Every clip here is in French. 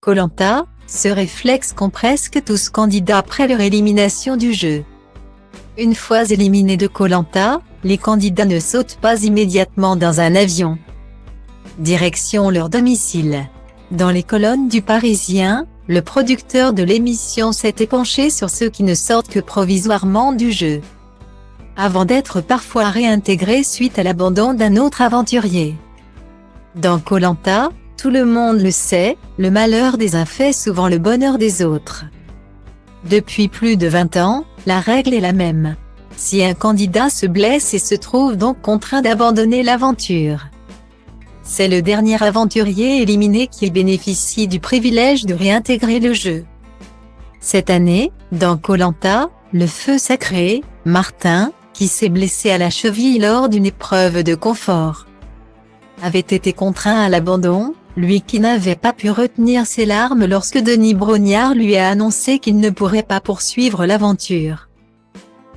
Koh Lanta, ce réflexe qu'ont presque tous candidats après leur élimination du jeu. Une fois éliminés de Koh Lanta, les candidats ne sautent pas immédiatement dans un avion. Direction leur domicile. Dans les colonnes du Parisien, le producteur de l'émission s'était penché sur ceux qui ne sortent que provisoirement du jeu, avant d'être parfois réintégrés suite à l'abandon d'un autre aventurier. Dans Koh Lanta, tout le monde le sait, le malheur des uns fait souvent le bonheur des autres. Depuis plus de 20 ans, la règle est la même. Si un candidat se blesse et se trouve donc contraint d'abandonner l'aventure, c'est le dernier aventurier éliminé qui bénéficie du privilège de réintégrer le jeu. Cette année, dans Koh Lanta, le feu sacré, Martin, qui s'est blessé à la cheville lors d'une épreuve de confort, avait été contraint à l'abandon, lui qui n'avait pas pu retenir ses larmes lorsque Denis Brognard lui a annoncé qu'il ne pourrait pas poursuivre l'aventure.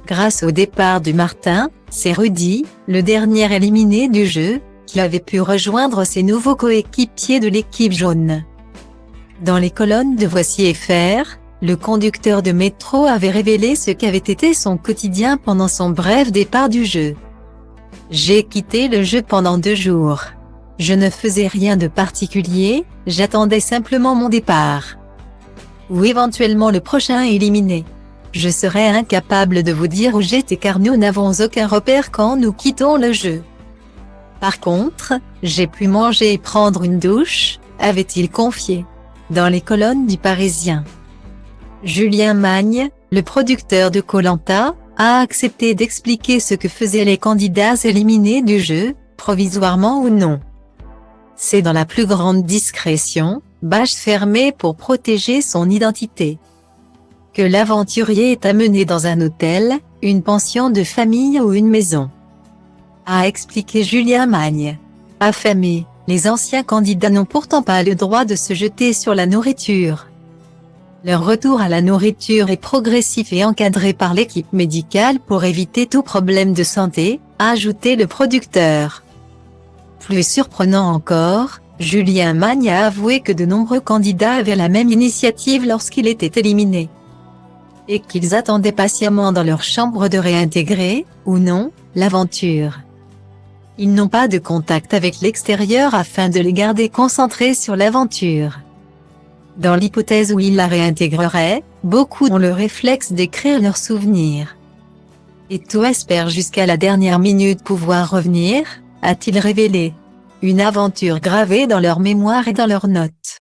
Grâce au départ de Martin, c'est Rudy, le dernier éliminé du jeu, qui avait pu rejoindre ses nouveaux coéquipiers de l'équipe jaune. Dans les colonnes de Voici FR, le conducteur de métro avait révélé ce qu'avait été son quotidien pendant son bref départ du jeu. « J'ai quitté le jeu pendant 2 jours. Je ne faisais rien de particulier, j'attendais simplement mon départ. Ou éventuellement le prochain éliminé. Je serais incapable de vous dire où j'étais car nous n'avons aucun repère quand nous quittons le jeu. Par contre, j'ai pu manger et prendre une douche, avait-il confié. » Dans les colonnes du Parisien, Julien Magne, le producteur de Koh Lanta, a accepté d'expliquer ce que faisaient les candidats éliminés du jeu, provisoirement ou non. C'est dans la plus grande discrétion, bâche fermée pour protéger son identité, que l'aventurier est amené dans un hôtel, une pension de famille ou une maison, a expliqué Julien Magne. Affamés, les anciens candidats n'ont pourtant pas le droit de se jeter sur la nourriture. Leur retour à la nourriture est progressif et encadré par l'équipe médicale pour éviter tout problème de santé, a ajouté le producteur. Plus surprenant encore, Julien Magne a avoué que de nombreux candidats avaient la même initiative lorsqu'il était éliminé, et qu'ils attendaient patiemment dans leur chambre de réintégrer, ou non, l'aventure. Ils n'ont pas de contact avec l'extérieur afin de les garder concentrés sur l'aventure. Dans l'hypothèse où ils la réintégreraient, beaucoup ont le réflexe d'écrire leurs souvenirs. Et tout espèrent jusqu'à la dernière minute pouvoir revenir, a-t-il révélé. Une aventure gravée dans leur mémoire et dans leurs notes.